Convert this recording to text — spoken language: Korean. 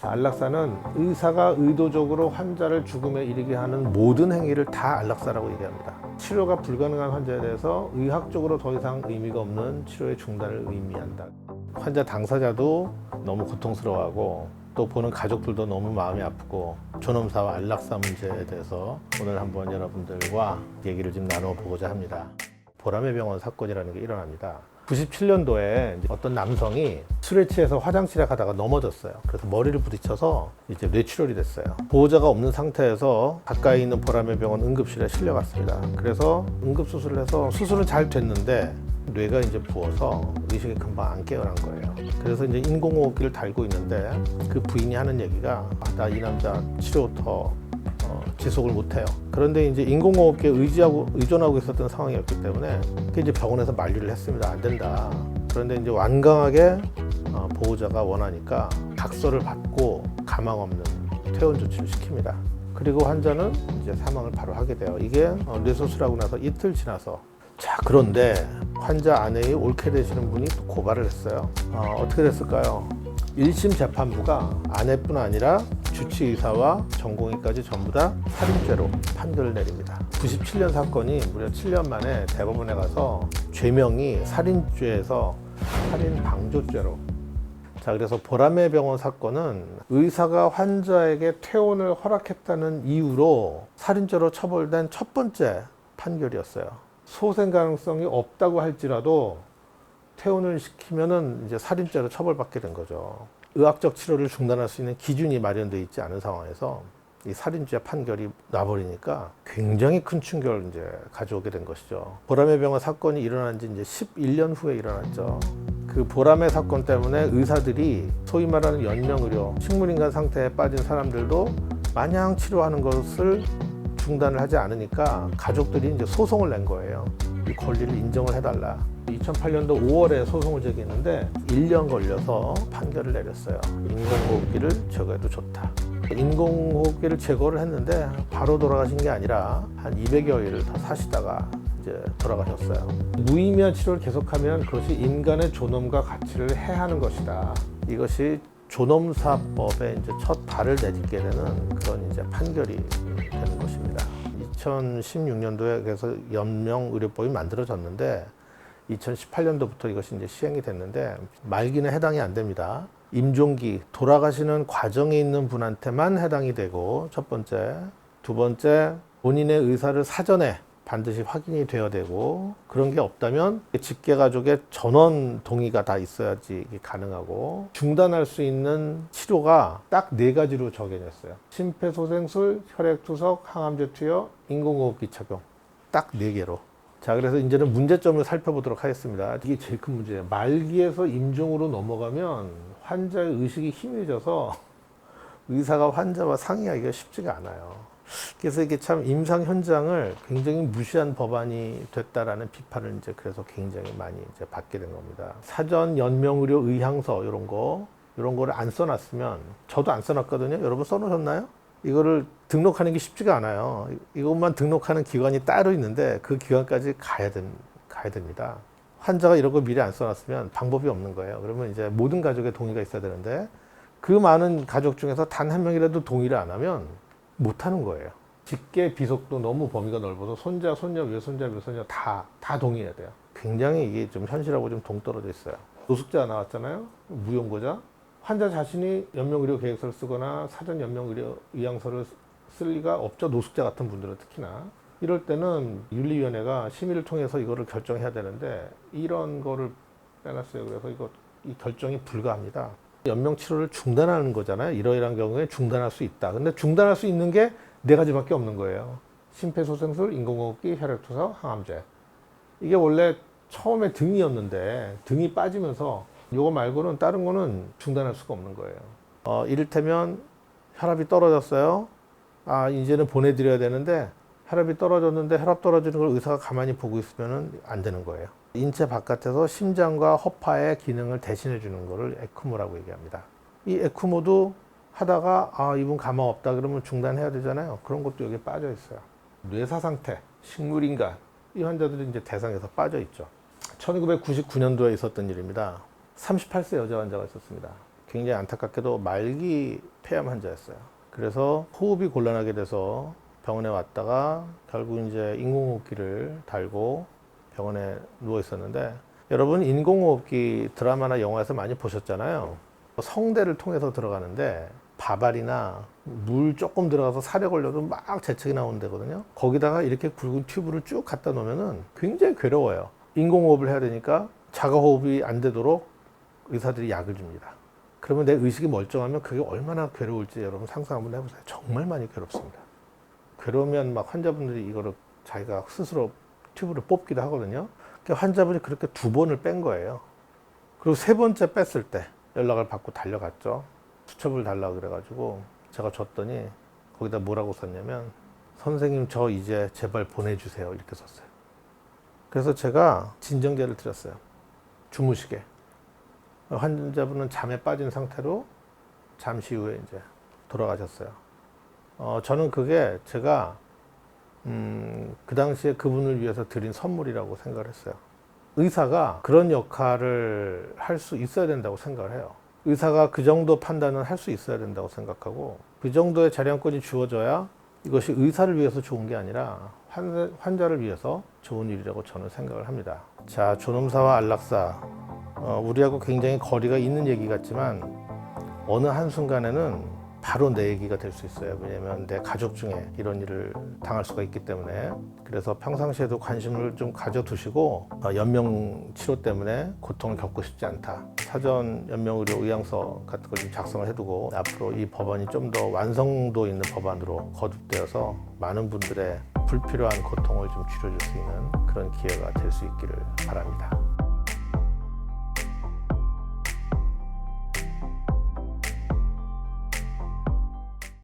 안락사는 의사가 의도적으로 환자를 죽음에 이르게 하는 모든 행위를 다 안락사라고 얘기합니다. 치료가 불가능한 환자에 대해서 의학적으로 더 이상 의미가 없는 치료의 중단을 의미한다. 환자 당사자도 너무 고통스러워하고 또 보는 가족들도 너무 마음이 아프고 존엄사와 안락사 문제에 대해서 오늘 한번 여러분들과 얘기를 좀 나눠보고자 합니다. 보람의 병원 사건이라는 게 일어납니다. 97년도에 어떤 남성이 술에 취해서 화장실에 가다가 넘어졌어요. 그래서 머리를 부딪혀서 이제 뇌출혈이 됐어요. 보호자가 없는 상태에서 가까이 있는 보람의 병원 응급실에 실려갔습니다. 그래서 응급수술을 해서 수술은 잘 됐는데 뇌가 이제 부어서 의식이 금방 안 깨어난 거예요. 그래서 이제 인공호흡기를 달고 있는데 그 부인이 하는 얘기가 나 이 남자 치료 더 지속을 못해요. 그런데 이제 인공호흡기에 의존하고 있었던 상황이었기 때문에 이제 병원에서 만류를 했습니다. 안 된다. 그런데 이제 완강하게 보호자가 원하니까 각서를 받고 가망 없는 퇴원 조치를 시킵니다. 그리고 환자는 이제 사망을 바로 하게 돼요. 이게 뇌수술하고 나서 이틀 지나서 자, 그런데 환자 아내의 옳게 되시는 분이 또 고발을 했어요. 어떻게 됐을까요? 1심 재판부가 아내뿐 아니라 주치의사와 전공의까지 전부 다 살인죄로 판결을 내립니다. 97년 사건이 무려 7년 만에 대법원에 가서 죄명이 살인죄에서 살인방조죄로. 자, 그래서 보람의 병원 사건은 의사가 환자에게 퇴원을 허락했다는 이유로 살인죄로 처벌된 첫 번째 판결이었어요. 소생 가능성이 없다고 할지라도 퇴원을 시키면은 이제 살인죄로 처벌받게 된 거죠. 의학적 치료를 중단할 수 있는 기준이 마련되어 있지 않은 상황에서 이 살인죄 판결이 나버리니까 굉장히 큰 충격을 이제 가져오게 된 것이죠. 보람의 병원 사건이 일어난 지 이제 11년 후에 일어났죠. 그 보람의 사건 때문에 의사들이 소위 말하는 연명의료, 식물인간 상태에 빠진 사람들도 마냥 치료하는 것을 중단을 하지 않으니까 가족들이 이제 소송을 낸 거예요. 이 권리를 인정을 해달라. 2008년도 5월에 소송을 제기했는데 1년 걸려서 판결을 내렸어요. 인공호흡기를 제거해도 좋다. 인공호흡기를 제거를 했는데 바로 돌아가신 게 아니라 한 200여일을 더 사시다가 이제 돌아가셨어요. 무의미한 치료를 계속하면 그것이 인간의 존엄과 가치를 해하는 것이다. 이것이 존엄사법에 이제 첫 발을 내딛게 되는 그런 이제 판결이 되는 것입니다. 2016년도에 그래서 연명의료법이 만들어졌는데 2018년도부터 이것이 이제 시행이 됐는데 말기는 해당이 안 됩니다. 임종기, 돌아가시는 과정에 있는 분한테만 해당이 되고 첫 번째, 두 번째 본인의 의사를 사전에 반드시 확인이 되어야 되고 그런 게 없다면 직계가족의 전원 동의가 다 있어야지 이게 가능하고 중단할 수 있는 치료가 딱 4가지로 정해졌어요. 심폐소생술, 혈액투석, 항암제 투여, 인공호흡기 착용 딱 4개로. 자, 그래서 이제는 문제점을 살펴보도록 하겠습니다. 이게 제일 큰 문제예요. 말기에서 임종으로 넘어가면 환자의 의식이 희미해져서 의사가 환자와 상의하기가 쉽지가 않아요. 그래서 이게 참 임상 현장을 굉장히 무시한 법안이 됐다라는 비판을 이제 그래서 굉장히 많이 이제 받게 된 겁니다. 사전 연명의료 의향서 이런 거를 안 써놨으면 저도 안 써놨거든요. 여러분 써놓으셨나요? 이거를 등록하는 게 쉽지가 않아요. 이것만 등록하는 기관이 따로 있는데 그 기관까지 가야 됩니다. 환자가 이런 거 미리 안 써놨으면 방법이 없는 거예요. 그러면 이제 모든 가족의 동의가 있어야 되는데 그 많은 가족 중에서 단 한 명이라도 동의를 안 하면 못 하는 거예요. 직계 비속도 너무 범위가 넓어서 손자, 손녀, 외손자, 외손녀 다 동의해야 돼요. 굉장히 이게 좀 현실하고 좀 동떨어져 있어요. 노숙자 나왔잖아요. 무용고자. 환자 자신이 연명의료 계획서를 쓰거나 사전 연명의료 의향서를 쓸 리가 없죠. 노숙자 같은 분들은 특히나. 이럴 때는 윤리위원회가 심의를 통해서 이거를 결정해야 되는데 이런 거를 빼놨어요. 그래서 이 결정이 불가합니다. 연명치료를 중단하는 거잖아요. 이러이러한 경우에 중단할 수 있다. 근데 중단할 수 있는 게 4가지밖에 없는 거예요. 심폐소생술, 인공호흡기, 혈액투석, 항암제. 이게 원래 처음에 등이었는데 등이 빠지면서 이거 말고는 다른 거는 중단할 수가 없는 거예요. 이를테면 혈압이 떨어졌어요. 이제는 보내드려야 되는데 혈압이 떨어졌는데 혈압 떨어지는 걸 의사가 가만히 보고 있으면 안 되는 거예요. 인체 바깥에서 심장과 허파의 기능을 대신해 주는 거를 에크모라고 얘기합니다. 이 에크모도 하다가 이분 가망 없다 그러면 중단해야 되잖아요. 그런 것도 여기에 빠져 있어요. 뇌사 상태, 식물인간 이 환자들이 이제 대상에서 빠져 있죠. 1999년도에 있었던 일입니다. 38세 여자 환자가 있었습니다. 굉장히 안타깝게도 말기 폐암 환자였어요. 그래서 호흡이 곤란하게 돼서 병원에 왔다가 결국 이제 인공호흡기를 달고 병원에 누워 있었는데, 여러분 인공호흡기 드라마나 영화에서 많이 보셨잖아요. 성대를 통해서 들어가는데 바발이나 물 조금 들어가서 살에 걸려도 막 재채기 나오는 데거든요. 거기다가 이렇게 굵은 튜브를 쭉 갖다 놓으면은 굉장히 괴로워요. 인공호흡을 해야 되니까 자가호흡이 안 되도록 의사들이 약을 줍니다. 그러면 내 의식이 멀쩡하면 그게 얼마나 괴로울지 여러분 상상 한번 해보세요. 정말 많이 괴롭습니다. 괴로우면 막 환자분들이 이거를 자기가 스스로 튜브를 뽑기도 하거든요. 그러니까 환자분이 그렇게 2번을 뺀 거예요. 그리고 3번째 뺐을 때 연락을 받고 달려갔죠. 수첩을 달라고 그래가지고 제가 줬더니 거기다 뭐라고 썼냐면, 선생님 저 이제 제발 보내주세요, 이렇게 썼어요. 그래서 제가 진정제를 드렸어요. 주무시게. 환자분은 잠에 빠진 상태로 잠시 후에 이제 돌아가셨어요. 저는 그게 제가 그 당시에 그분을 위해서 드린 선물이라고 생각을 했어요. 의사가 그런 역할을 할 수 있어야 된다고 생각을 해요. 의사가 그 정도 판단은 할 수 있어야 된다고 생각하고, 그 정도의 자량권이 주어져야 이것이 의사를 위해서 좋은 게 아니라 환자를 위해서 좋은 일이라고 저는 생각을 합니다. 자, 존엄사와 안락사, 우리하고 굉장히 거리가 있는 얘기 같지만 어느 한순간에는 바로 내 얘기가 될 수 있어요. 왜냐하면 내 가족 중에 이런 일을 당할 수가 있기 때문에. 그래서 평상시에도 관심을 좀 가져두시고, 연명 치료 때문에 고통을 겪고 싶지 않다, 사전 연명의료 의향서 같은 걸 좀 작성을 해두고, 앞으로 이 법안이 좀 더 완성도 있는 법안으로 거듭되어서 많은 분들의 불필요한 고통을 좀 줄여줄 수 있는 그런 기회가 될 수 있기를 바랍니다.